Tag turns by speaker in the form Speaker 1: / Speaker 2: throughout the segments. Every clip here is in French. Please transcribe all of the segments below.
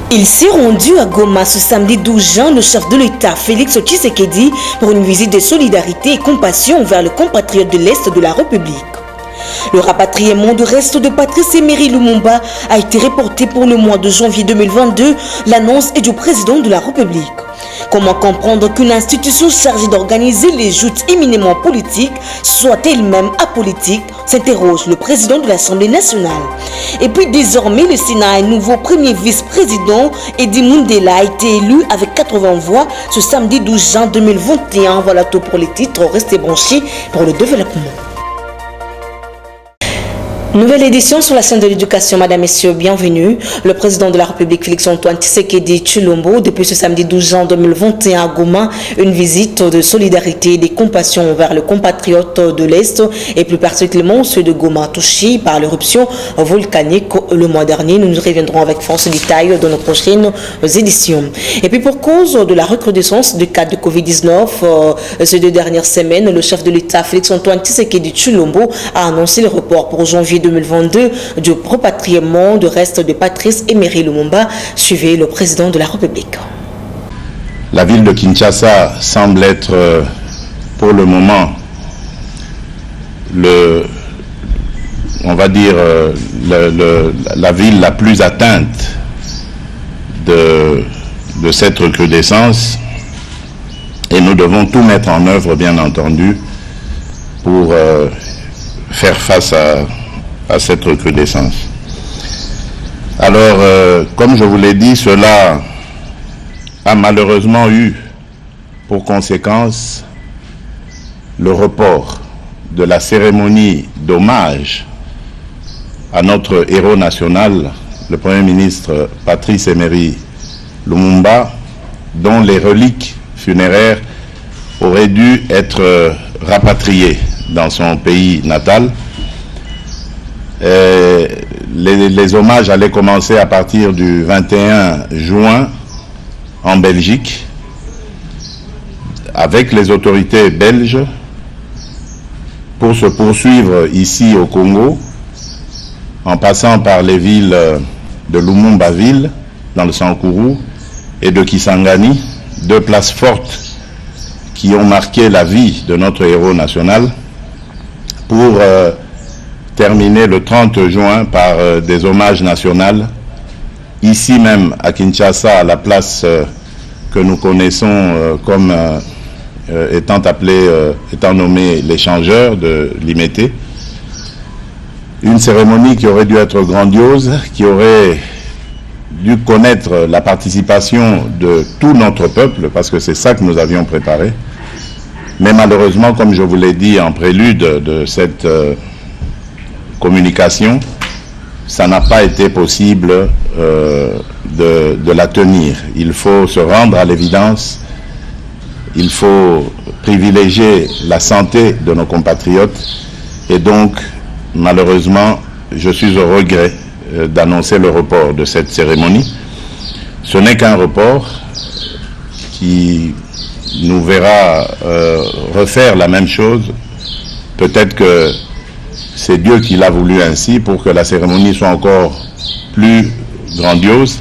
Speaker 1: Il s'est rendu à Goma ce samedi 12 juin, le chef de l'État Félix Tshisekedi, pour une visite de solidarité et compassion vers le compatriote de l'Est de la République. Le rapatriement du reste de Patrice Emery Lumumba a été reporté pour le mois de janvier 2022. L'annonce est du président de la République. Comment comprendre qu'une institution chargée d'organiser les joutes éminemment politiques soit elle-même apolitique, s'interroge le président de l'Assemblée nationale. Et puis désormais, le Sénat a un nouveau premier vice-président. Edi Mundela a été élu avec 80 voix ce samedi 12 juin 2021. Voilà tout pour les titres. Restez branchés pour le développement. Nouvelle édition sur la scène de l'éducation, mesdames, messieurs, bienvenue. Le président de la République, Félix-Antoine Tshisekedi Tshilombo, depuis ce samedi 12 juin 2021 à Goma, une visite de solidarité et de compassion vers le compatriote de l'Est et plus particulièrement ceux de Goma touchés par l'éruption volcanique le mois dernier. Nous reviendrons avec force détail dans nos prochaines éditions. Et puis pour cause de la recrudescence des cas de Covid-19 ces 2 dernières semaines, le chef de l'État, Félix-Antoine Tshisekedi Tshilombo, a annoncé le report pour janvier 2022 du repatriement de reste de Patrice Emery Lumumba. Suivez le président de la République.
Speaker 2: La ville de Kinshasa semble être pour le moment la ville la plus atteinte de cette recrudescence et nous devons tout mettre en œuvre, bien entendu, pour faire face à cette recrudescence. Alors, comme je vous l'ai dit, cela a malheureusement eu pour conséquence le report de la cérémonie d'hommage à notre héros national, le Premier ministre Patrice Emery Lumumba, dont les reliques funéraires auraient dû être rapatriées dans son pays natal. Les hommages allaient commencer à partir du 21 juin en Belgique avec les autorités belges pour se poursuivre ici au Congo en passant par les villes de Lumumba-Ville dans le Sankourou et de Kisangani, 2 places fortes qui ont marqué la vie de notre héros national, pour terminé le 30 juin par des hommages nationaux, ici même à Kinshasa, à la place que nous connaissons comme étant nommée l'échangeur de Limété. Une cérémonie qui aurait dû être grandiose, qui aurait dû connaître la participation de tout notre peuple, parce que c'est ça que nous avions préparé. Mais malheureusement, comme je vous l'ai dit en prélude de cette communication, ça n'a pas été possible de la tenir. Il faut se rendre à l'évidence, il faut privilégier la santé de nos compatriotes et donc malheureusement je suis au regret d'annoncer le report de cette cérémonie. Ce n'est qu'un report qui nous verra refaire la même chose. Peut-être que c'est Dieu qui l'a voulu ainsi pour que la cérémonie soit encore plus grandiose.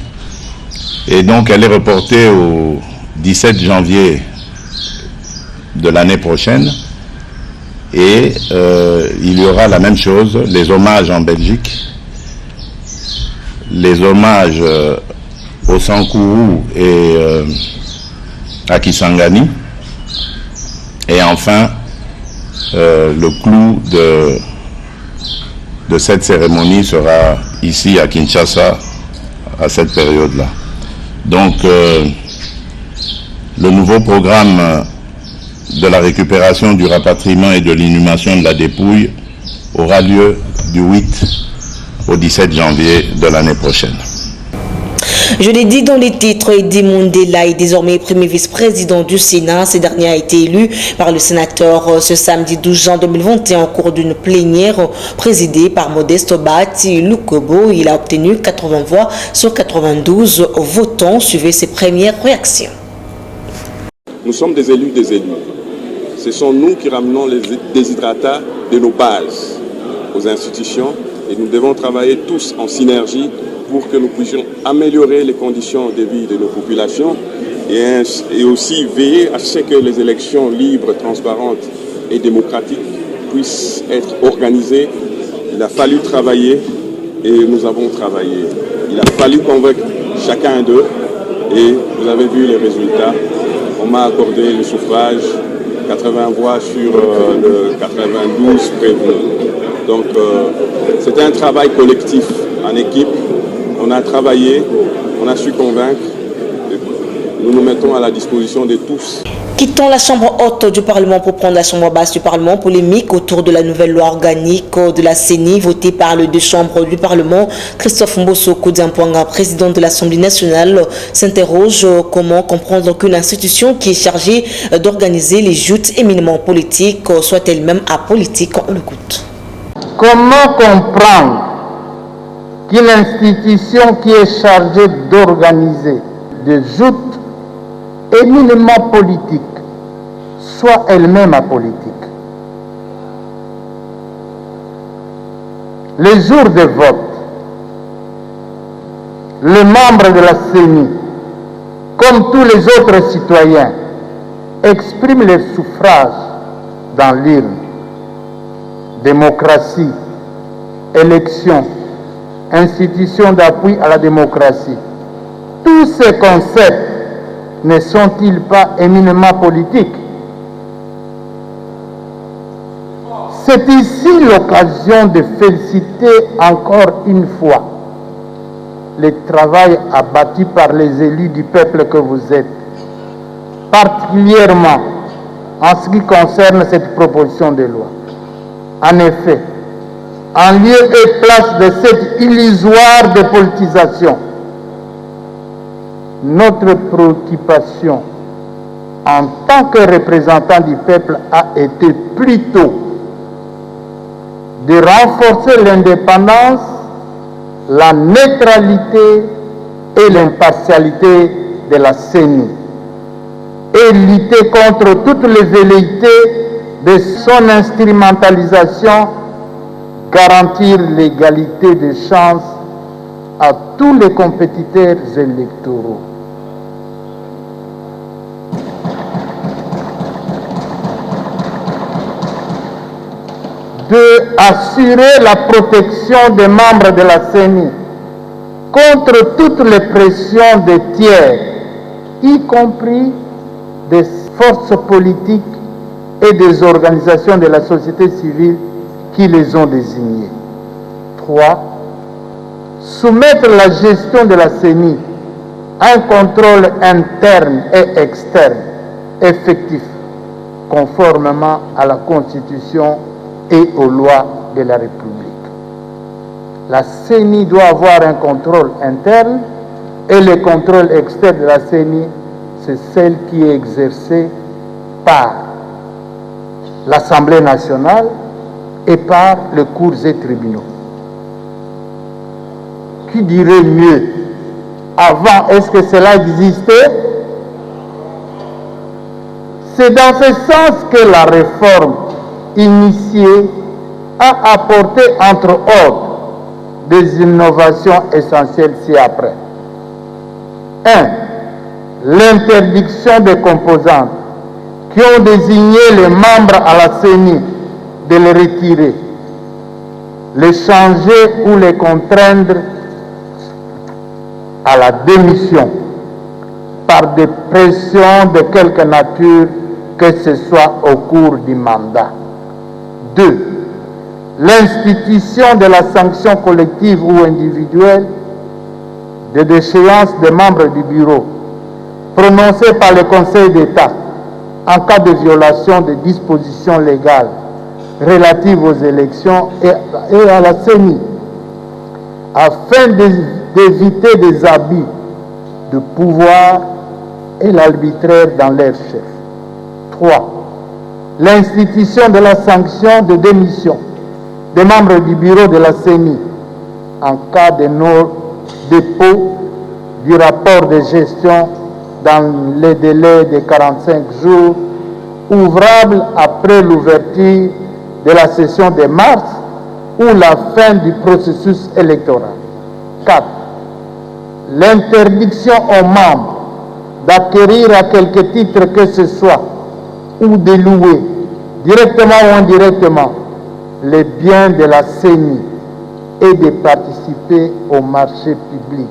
Speaker 2: Et donc elle est reportée au 17 janvier de l'année prochaine. Et il y aura la même chose, les hommages en Belgique, les hommages au Sankourou et à Kisangani. Et enfin, le clou de cette cérémonie sera ici à Kinshasa à cette période-là. Donc, le nouveau programme de la récupération, du rapatriement et de l'inhumation de la dépouille aura lieu du 8 au 17 janvier de l'année prochaine.
Speaker 1: Je l'ai dit dans les titres, Edi Mundela est désormais premier vice-président du Sénat. Ce dernier a été élu par le sénateur ce samedi 12 juin 2021 au cours d'une plénière présidée par Modeste Bahati Lukobo. Il a obtenu 80 voix sur 92 votants. Suivez ses premières réactions.
Speaker 3: Nous sommes des élus des élus. Ce sont nous qui ramenons les déshydratats de nos bases aux institutions Et nous devons travailler tous en synergie pour que nous puissions améliorer les conditions de vie de nos populations et aussi veiller à ce que les élections libres, transparentes et démocratiques puissent être organisées. Il a fallu travailler et nous avons travaillé. Il a fallu convaincre chacun d'eux et vous avez vu les résultats. On m'a accordé le suffrage, 80 voix sur le 92 prévus. Donc c'était un travail collectif, en équipe. On a travaillé, on a su convaincre. Nous nous mettons à la disposition de tous.
Speaker 1: Quittons la chambre haute du Parlement pour prendre la chambre basse du Parlement. Polémique autour de la nouvelle loi organique de la CENI votée par les deux chambres du Parlement. Christophe Mbosso Koudiampoanga, président de l'Assemblée nationale, s'interroge comment comprendre qu'une institution qui est chargée d'organiser les joutes éminemment politiques soit elle-même apolitique. On l'écoute.
Speaker 4: Comment comprendre qu'une institution qui est chargée d'organiser des joutes éminemment politique soit elle-même apolitique? Les jours de vote, les membres de la CENI, comme tous les autres citoyens, expriment leur suffrage dans l'urne. Démocratie, élection, institution d'appui à la démocratie. Tous ces concepts ne sont-ils pas éminemment politiques? C'est ici l'occasion de féliciter encore une fois le travail abattu par les élus du peuple que vous êtes, particulièrement en ce qui concerne cette proposition de loi. En effet, en lieu et place de cette illusoire dépolitisation, notre préoccupation en tant que représentant du peuple a été plutôt de renforcer l'indépendance, la neutralité et l'impartialité de la CENI et lutter contre toutes les velléités de son instrumentalisation, garantir l'égalité des chances à tous les compétiteurs électoraux. De assurer la protection des membres de la CENI contre toutes les pressions des tiers, y compris des forces politiques et des organisations de la société civile qui les ont désignés. 3. Soumettre la gestion de la CENI à un contrôle interne et externe effectif, conformément à la Constitution et aux lois de la République. La CENI doit avoir un contrôle interne et le contrôle externe de la CENI, c'est celle qui est exercée par l'Assemblée nationale et par les cours et tribunaux. Qui dirait mieux? Avant, est-ce que cela existait? C'est dans ce sens que la réforme initiée a apporté, entre autres, des innovations essentielles ci-après. 1. L'interdiction des composantes qui ont désigné les membres à la CENI de les retirer, les changer ou les contraindre à la démission par des pressions de quelque nature que ce soit au cours du mandat. 2. L'institution de la sanction collective ou individuelle de déchéance des membres du bureau prononcée par le Conseil d'État en cas de violation des dispositions légales relatives aux élections et à la CENI, afin d'éviter des abus de pouvoir et l'arbitraire dans leur chef. 3. L'institution de la sanction de démission des membres du bureau de la CENI en cas de non-dépôt du rapport de gestion dans les délais de 45 jours, ouvrable après l'ouverture de la session de mars ou la fin du processus électoral. 4. L'interdiction aux membres d'acquérir à quelque titre que ce soit ou de louer, directement ou indirectement, les biens de la CENI et de participer au marché public,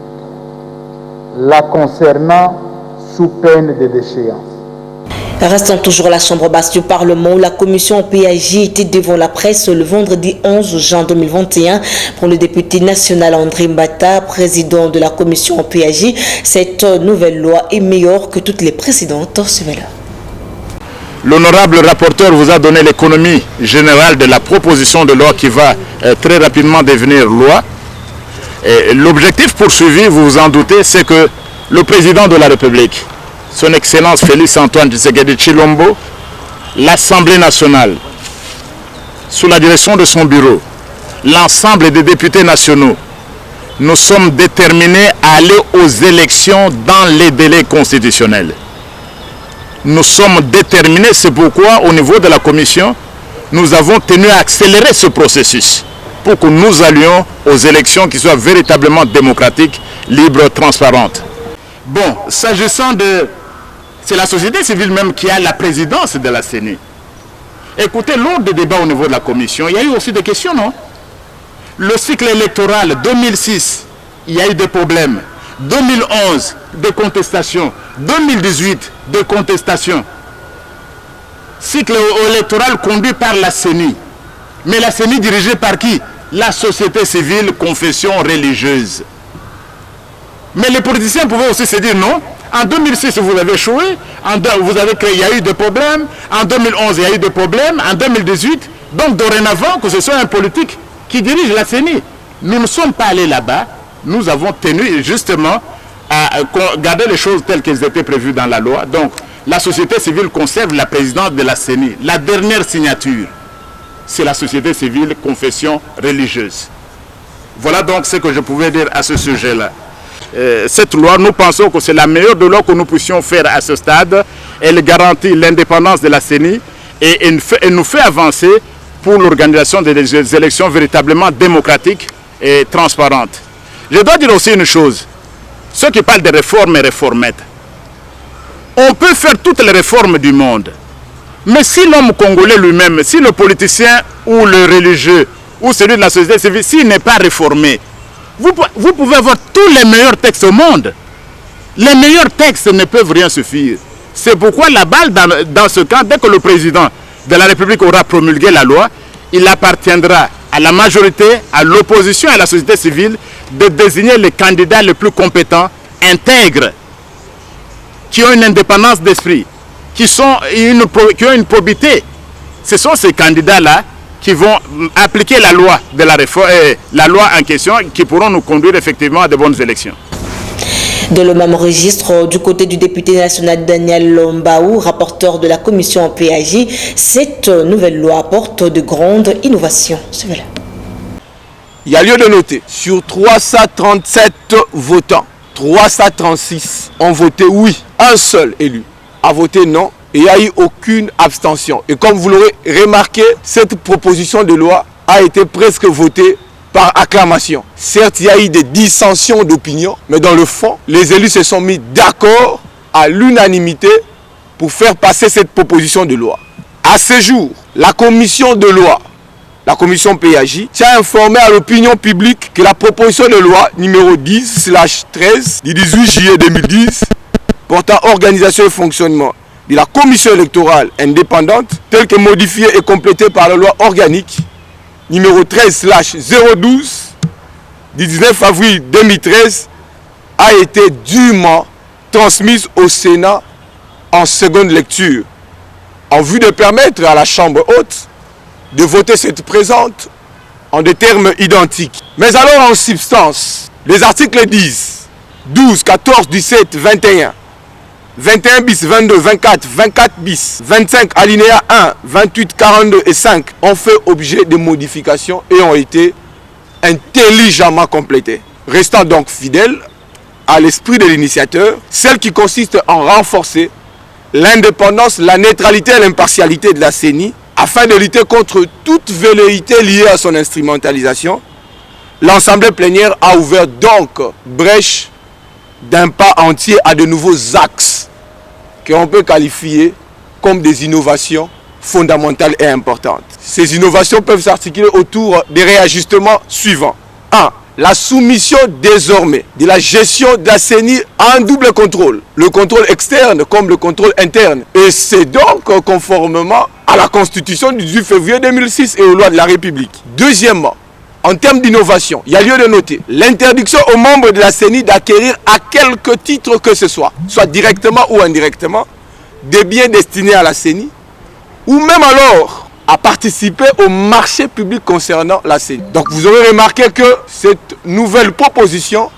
Speaker 4: la concernant sous peine de déchéance.
Speaker 1: Restant toujours à la chambre basse du Parlement où la commission PAJ était devant la presse le vendredi 11 juin 2021 pour le député national André Mbata, président de la commission PAJ. Cette nouvelle loi est meilleure que toutes les précédentes. Suivez-la.
Speaker 2: L'honorable rapporteur vous a donné l'économie générale de la proposition de loi qui va très rapidement devenir loi. L'objectif poursuivi, vous vous en doutez, c'est que le président de la République, son Excellence Félix Antoine Tshisekedi Tshilombo, l'Assemblée nationale, sous la direction de son bureau, l'ensemble des députés nationaux, nous sommes déterminés à aller aux élections dans les délais constitutionnels. Nous sommes déterminés, c'est pourquoi au niveau de la commission, nous avons tenu à accélérer ce processus pour que nous allions aux élections qui soient véritablement démocratiques, libres, transparentes. Bon, s'agissant de... C'est la société civile même qui a la présidence de la CENI. Écoutez, lors des débats au niveau de la commission, il y a eu aussi des questions, non? Le cycle électoral 2006, il y a eu des problèmes. 2011, des contestations. 2018, des contestations. Cycle électoral conduit par la CENI. Mais la CENI dirigée par qui? La société civile, confession religieuse. Mais les politiciens pouvaient aussi se dire non. En 2006, vous avez échoué. Vous avez créé, il y a eu des problèmes. En 2011, il y a eu des problèmes. En 2018, donc dorénavant, que ce soit un politique qui dirige la CENI. Nous ne sommes pas allés là-bas. Nous avons tenu justement à garder les choses telles qu'elles étaient prévues dans la loi. Donc, la société civile conserve la présidence de la CENI. La dernière signature, c'est la société civile confession religieuse. Voilà donc ce que je pouvais dire à ce sujet-là. Cette loi, nous pensons que c'est la meilleure de loi que nous puissions faire à ce stade. Elle garantit l'indépendance de la CENI et elle nous fait avancer pour l'organisation des élections véritablement démocratiques et transparentes. Je dois dire aussi une chose. Ceux qui parlent de réformes et réformettes, on peut faire toutes les réformes du monde. Mais si l'homme congolais lui-même, si le politicien ou le religieux ou celui de la société civile, s'il n'est pas réformé, vous pouvez avoir tous les meilleurs textes au monde. Les meilleurs textes ne peuvent rien suffire. C'est pourquoi la balle dans ce cas, dès que le président de la République aura promulgué la loi, il appartiendra à la majorité, à l'opposition et à la société civile de désigner les candidats les plus compétents, intègres, qui ont une indépendance d'esprit, qui ont une probité. Ce sont ces candidats-là qui vont appliquer la loi de la réforme, la loi en question, qui pourront nous conduire effectivement à de bonnes élections.
Speaker 1: Dans le même registre, du côté du député national Daniel Lombaou, rapporteur de la commission PAJ, cette nouvelle loi apporte de grandes innovations. Suivez-la.
Speaker 5: Il y a lieu de noter, sur 337 votants, 336 ont voté oui. Un seul élu a voté non et il n'y a eu aucune abstention. Et comme vous l'aurez remarqué, cette proposition de loi a été presque votée par acclamation. Certes, il y a eu des dissensions d'opinion, mais dans le fond, les élus se sont mis d'accord à l'unanimité pour faire passer cette proposition de loi. À ce jour, la commission de loi, la commission PAJ, tient informé à l'opinion publique que la proposition de loi numéro 10/13 du 18 juillet 2010 portant organisation et fonctionnement de la commission électorale indépendante, telle que modifiée et complétée par la loi organique numéro 13/012 du 19 avril 2013 a été dûment transmise au Sénat en seconde lecture en vue de permettre à la Chambre haute de voter cette présente en des termes identiques. Mais alors en substance, les articles 10, 12, 14, 17, 21, 21 bis, 22, 24, 24 bis, 25, alinéa 1, 28, 42 et 5 ont fait objet de modifications et ont été intelligemment complétés. Restant donc fidèles à l'esprit de l'initiateur, celle qui consiste en renforcer l'indépendance, la neutralité et l'impartialité de la CENI Afin de lutter contre toute velléité liée à son instrumentalisation, l'Assemblée plénière a ouvert donc brèche d'un pas entier à de nouveaux axes qu'on peut qualifier comme des innovations fondamentales et importantes. Ces innovations peuvent s'articuler autour des réajustements suivants. 1. La soumission désormais de la gestion de la CENI à un double contrôle. Le contrôle externe comme le contrôle interne. Et c'est donc conformément à la Constitution du 18 février 2006 et aux lois de la République. Deuxièmement, en termes d'innovation, il y a lieu de noter l'interdiction aux membres de la CENI d'acquérir à quelque titre que ce soit directement ou indirectement, des biens destinés à la CENI, ou même alors à participer au marché public concernant la CENI. Donc vous aurez remarqué que cette nouvelle proposition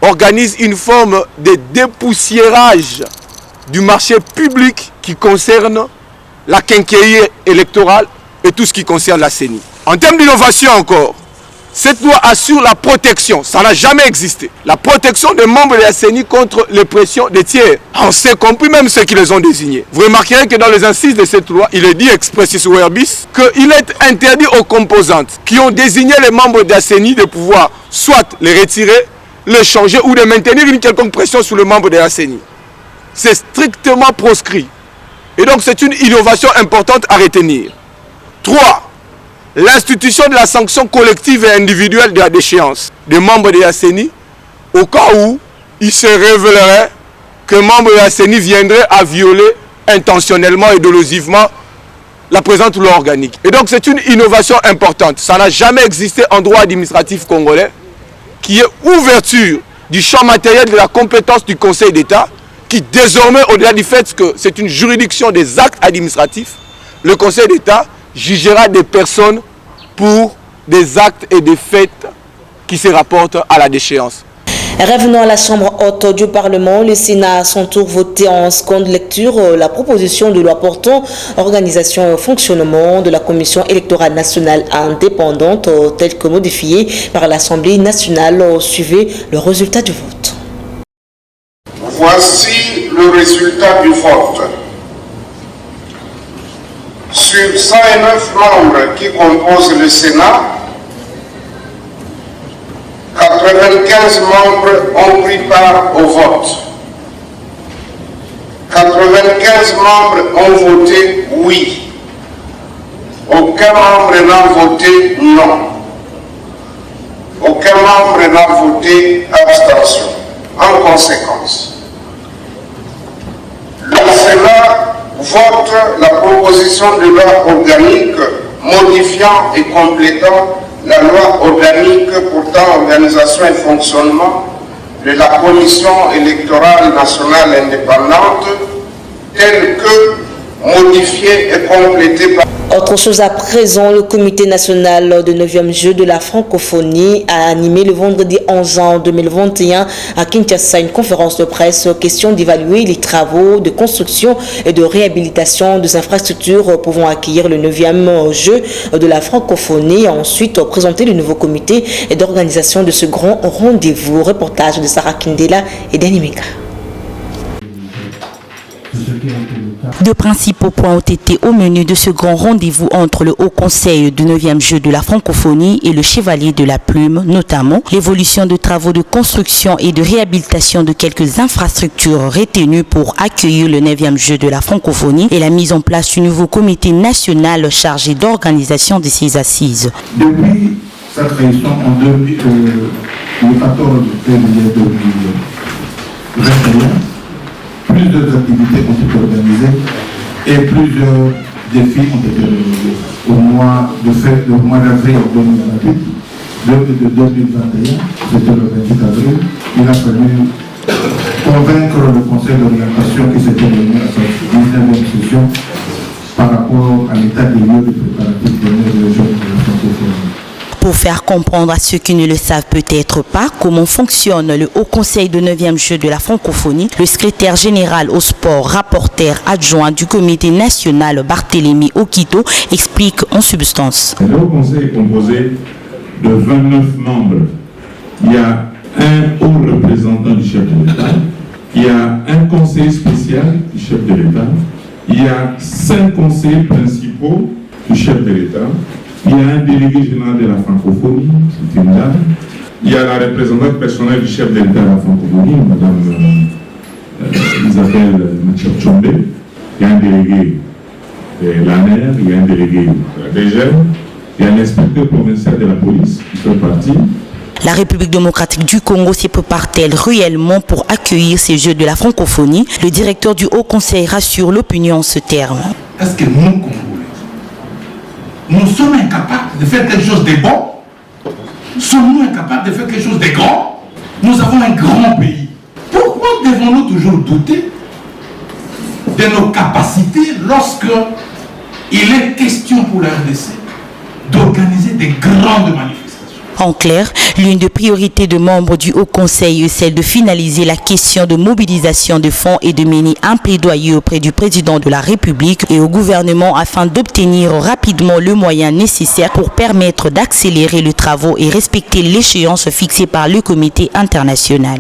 Speaker 5: organise une forme de dépoussiérage du marché public qui concerne la quincaillerie électorale et tout ce qui concerne la CENI. En termes d'innovation encore, cette loi assure la protection, ça n'a jamais existé, la protection des membres de la CENI contre les pressions des tiers, on sait compris même ceux qui les ont désignés. Vous remarquerez que dans les incises de cette loi, il est dit expressis verbis qu'il est interdit aux composantes qui ont désigné les membres de la CENI de pouvoir soit les retirer, les changer ou de maintenir une quelconque pression sur le membre de la CENI. C'est strictement proscrit. Et donc c'est une innovation importante à retenir. 3. L'institution de la sanction collective et individuelle de la déchéance des membres de la CENI au cas où il se révélerait qu'un membre de la CENI viendrait à violer intentionnellement et dolosivement la présente loi organique. Et donc c'est une innovation importante. Ça n'a jamais existé en droit administratif congolais, qui est ouverture du champ matériel de la compétence du Conseil d'État, qui désormais, au-delà du fait que c'est une juridiction des actes administratifs, le Conseil d'État jugera des personnes pour des actes et des faits qui se rapportent à la déchéance.
Speaker 1: Revenons à la Chambre haute du Parlement. Le Sénat a à son tour voté en seconde lecture la proposition de loi portant organisation et fonctionnement de la Commission électorale nationale indépendante telle que modifiée par l'Assemblée nationale. Suivez le résultat du vote.
Speaker 6: Voici le résultat du vote. Sur 109 membres qui composent le Sénat, 95 membres ont pris part au vote. 95 membres ont voté oui. Aucun membre n'a voté non. Aucun membre n'a voté abstention. En conséquence, le Sénat vote la proposition de loi organique modifiant et complétant la loi organique portant organisation et fonctionnement de la Commission électorale nationale indépendante telle que modifiée et complétée par...
Speaker 1: Autre chose à présent, le comité national de 9e jeu de la francophonie a animé le vendredi 11 juin 2021 à Kinshasa une conférence de presse question d'évaluer les travaux de construction et de réhabilitation des infrastructures pouvant accueillir le 9e jeu de la francophonie et ensuite présenter le nouveau comité d'organisation de ce grand rendez-vous. Reportage de Sarah Kindela et Danny Meka.
Speaker 7: De principaux points ont été au menu de ce grand rendez-vous entre le Haut Conseil du 9e jeu de la francophonie et le Chevalier de la Plume, notamment l'évolution de travaux de construction et de réhabilitation de quelques infrastructures retenues pour accueillir le 9e jeu de la francophonie et la mise en place du nouveau comité national chargé d'organisation de ces assises.
Speaker 8: Depuis sa création en le 14 février 2021, plusieurs activités ont été organisées et plusieurs défis ont été relevés. Au mois d'avril 2021, c'était le 28 avril, il a fallu convaincre le Conseil d'orientation qui s'était réuni à sa 19e session par rapport à l'état des lieux de préparatifs de la région de la francophonie.
Speaker 7: Pour faire comprendre à ceux qui ne le savent peut-être pas comment fonctionne le Haut Conseil de 9e jeu de la francophonie, le secrétaire général au sport, rapporteur adjoint du comité national Barthélémy Okito explique en substance.
Speaker 9: Le Haut Conseil est composé de 29 membres. Il y a un haut représentant du chef de l'État, il y a un conseiller spécial du chef de l'État, il y a 5 conseillers principaux du chef de l'État. Il y a un délégué général de la francophonie, c'est une dame. Il y a la représentante personnelle du chef de l'État de la francophonie, Madame Isabelle Mathieu-Tchombe. Il y a un délégué de l'ANER, il y a un délégué de la DGM, il y a un inspecteur provincial de la police qui fait partie.
Speaker 7: La République démocratique du Congo s'y prépare-t-elle réellement pour accueillir ces Jeux de la francophonie? Le directeur du Haut Conseil rassure l'opinion en ce terme.
Speaker 8: Est-ce que nous, Congolais, nous sommes incapables de faire quelque chose de bon? Sommes-nous incapables de faire quelque chose de grand? Nous avons un grand pays. Pourquoi devons-nous toujours douter de nos capacités lorsque il est question pour la RDC d'organiser des grandes manifestations?
Speaker 7: En clair, l'une des priorités de membres du Haut Conseil est celle de finaliser la question de mobilisation de fonds et de mener un plaidoyer auprès du président de la République et au gouvernement afin d'obtenir rapidement le moyen nécessaire pour permettre d'accélérer les travaux et respecter l'échéance fixée par le comité international.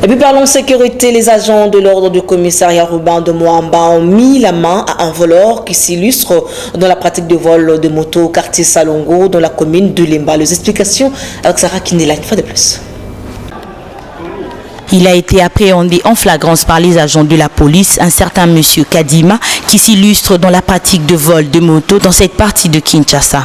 Speaker 1: Et puis parlons sécurité, les agents de l'ordre du commissariat urbain de Moamba ont mis la main à un voleur qui s'illustre dans la pratique de vol de moto au quartier Salongo dans la commune de Lemba. Les explications avec Sarah Kinela, une fois de plus.
Speaker 7: Il a été appréhendé en flagrance par les agents de la police, un certain monsieur Kadima, qui s'illustre dans la pratique de vol de moto dans cette partie de Kinshasa.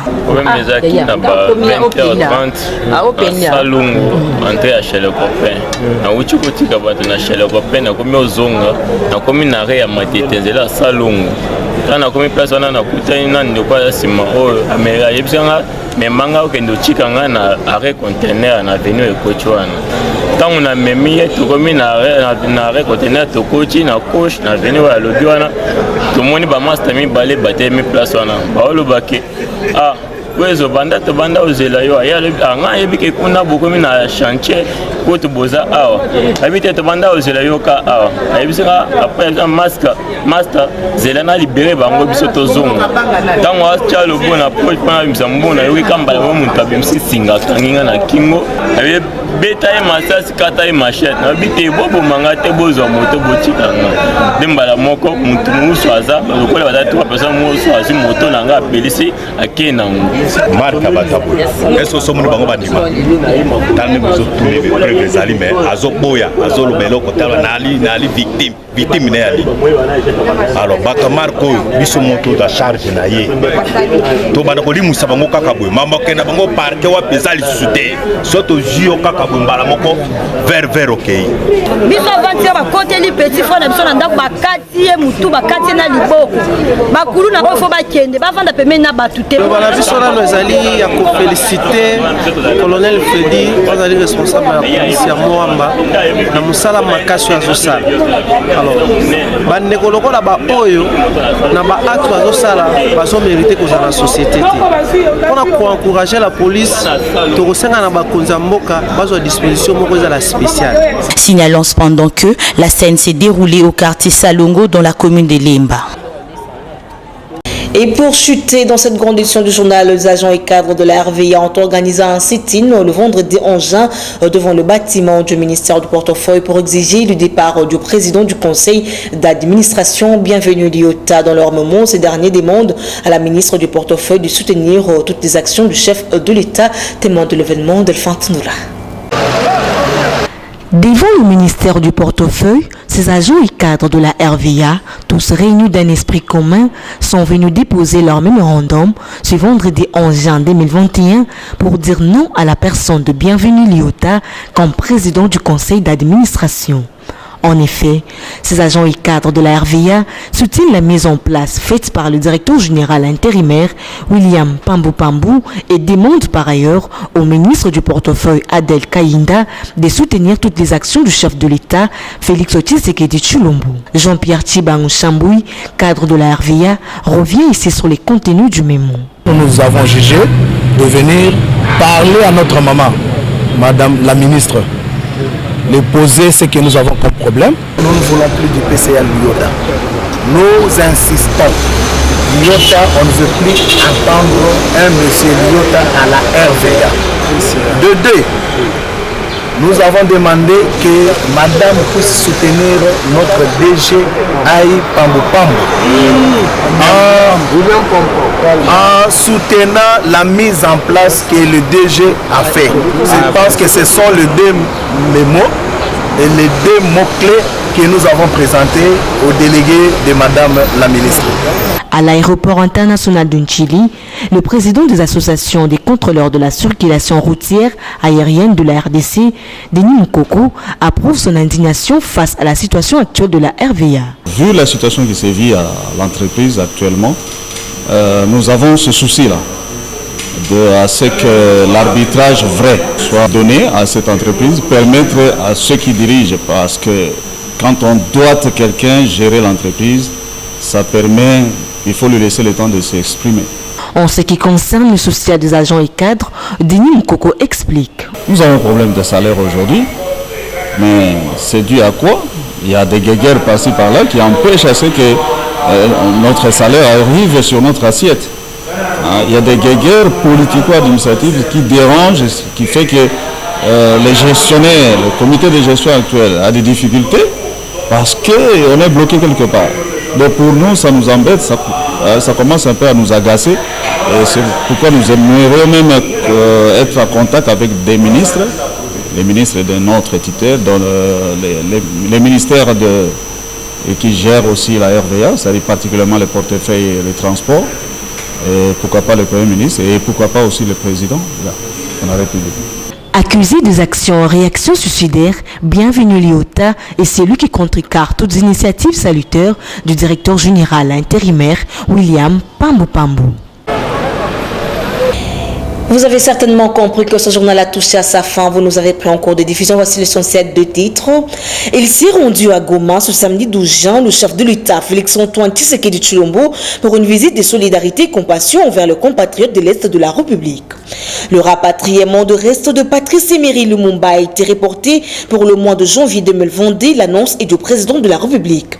Speaker 10: Quand on a mis tout comme na conteneur to coach na coach na venu à l'audiana tout le monde ba master mi balé baté mi place wana ba lo baké ah wezo banda to banda ozela yo ya le anga yebike kuna beaucoup mi na chantier ko to boza awa habite to banda ozela yo ka awa ayebisaka après un master zela na libéré bango biso to zonga tango acha lo bona poche pa mzambona yo kambala mo muntu abimsi singa kanginga na kingo aye beta e masasi kata e machette na bite bobo mangate bozo moto botikanga dembala moko muntu muso aza lokola batatu pesa muso azi moto nanga pelisi akena
Speaker 11: marka batabu eso somuni bango bandima tani bozo tuni be preuve ali mais azoboya azolobelo ko tala nali victime ne ali alors baka marko biso moto da charge na ye to bana ko limusa bango kaka boy mama kena bango parke wa pezali sute soto jio kaka bombala moko vers okay
Speaker 12: biso avanti ba côté li petit fond na biso na ndako bakati e mutu bakati na liboko bakulu na ko fo ba kende ba vanda pemeni na batute
Speaker 13: bana biso na nozali ya ko féliciter colonel Freddy bazali responsable ya police ya Moamba na musala makasi ya zosala alors bandeko lokola ba oyo na ba acte bazosala bazo mériter kozala na société on a ko encourager la police to kosenga na bakonzi ya mboka bazo disposition moko ezala spéciale.
Speaker 7: Signalons cependant que la scène s'est déroulée au quartier Salongo dans la commune de Lemba.
Speaker 1: Et pour chuter dans cette grande édition du journal, les agents et cadres de la RVA ont organisé un sit-in le vendredi 11 juin devant le bâtiment du ministère du portefeuille pour exiger le départ du président du conseil d'administration. Bienvenue Liota. Dans leur moment, ces derniers demandent à la ministre du portefeuille de soutenir toutes les actions du chef de l'État. Témoin de l'événement, Delphin Tanoula.
Speaker 14: Devant le ministère du portefeuille, ces agents et cadres de la RVA, tous réunis d'un esprit commun, sont venus déposer leur mémorandum ce vendredi 11 juin 2021 pour dire non à la personne de Bienvenue Liota comme président du conseil d'administration. En effet, ces agents et cadres de la RVA soutiennent la mise en place faite par le directeur général intérimaire William Pambou et demandent par ailleurs au ministre du portefeuille Adel Kayinda de soutenir toutes les actions du chef de l'État Félix Tshisekedi Tshilombo. Jean-Pierre Tshibang Chamboui, cadre de la RVA, revient ici sur les contenus du mémo.
Speaker 15: Nous avons jugé de venir parler à notre maman, Madame la ministre, de poser ce que nous avons comme problème. Nous ne voulons plus du PCA Liota. Nous insistons. Liota, on ne veut plus entendre un monsieur Liota à la RVA. De deux, nous avons demandé que madame puisse soutenir notre DG Aïe Pambo Pambo en soutenant la mise en place que le DG a fait. Je pense que ce sont les deux mémos et les deux mots-clés que nous avons présentés au délégué de madame la ministre.
Speaker 14: À l'aéroport international de Chili, le président des associations des contrôleurs de la circulation routière aérienne de la RDC, Denis Mukoko, approuve son indignation face à la situation actuelle de la RVA.
Speaker 16: Vu la situation qui se vit à l'entreprise actuellement, nous avons ce souci-là, à ce que l'arbitrage vrai soit donné à cette entreprise, permettre à ceux qui dirigent, parce que quand on doit quelqu'un gérer l'entreprise, ça permet, il faut lui laisser le temps de s'exprimer.
Speaker 14: En ce qui concerne le social des agents et cadres, Denis Mukoko explique.
Speaker 16: Nous avons un problème de salaire aujourd'hui, mais c'est dû à quoi? Il y a des guéguerres par-ci par-là qui empêchent à ce que notre salaire arrive sur notre assiette. Il y a des guéguerres politico-administratives qui dérangent, qui fait que les gestionnaires, le comité de gestion actuel a des difficultés parce qu'on est bloqué quelque part. Donc pour nous, ça nous embête, ça commence un peu à nous agacer. Et c'est pourquoi nous aimerions même être en contact avec des ministres, les ministres de notre titre, dans les ministères qui gèrent aussi la RVA, c'est-à-dire particulièrement le portefeuille et les transports, et pourquoi pas le Premier ministre, et pourquoi pas aussi le président de la République.
Speaker 14: Accusé des actions en réaction suicidaire, Bienvenue Liota est celui qui contrecarre toutes les initiatives salutaires du directeur général intérimaire William Pambo Pambo.
Speaker 1: Vous avez certainement compris que ce journal a touché à sa fin. Vous nous avez pris en cours de diffusion. Voici l'essentiel de titres. Il s'est rendu à Goma ce samedi 12 juin, le chef de l'État, Félix-Antoine Tshisekedi Tshilombo, pour une visite de solidarité et compassion envers le compatriote de l'Est de la République. Le rapatriement de restes de Patrice Emery Lumumba a été reporté pour le mois de janvier 2022. L'annonce est du président de la République.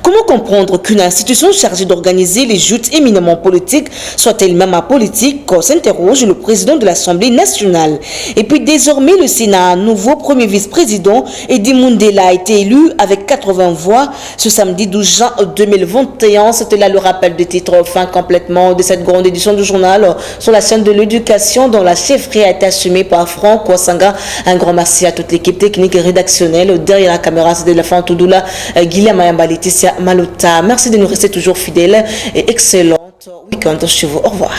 Speaker 1: Comment comprendre qu'une institution chargée d'organiser les joutes éminemment politiques soit elle-même apolitique? S'interroge le président de l'Assemblée nationale. Et puis désormais, le Sénat, un nouveau premier vice-président, Edi Mundela, a été élu avec 80 voix ce samedi 12 juin 2021. C'était là le rappel des titres fin complètement de cette grande édition du journal sur la chaîne de l'éducation dont la chefferie a été assumée par Franck Ouassanga. Un grand merci à toute l'équipe technique et rédactionnelle. Derrière la caméra, c'est de la Fantoudoula, Guillaume Ayamba, Laetitia Malota. Merci de nous rester toujours fidèles et excellente week-end chez vous. Au revoir.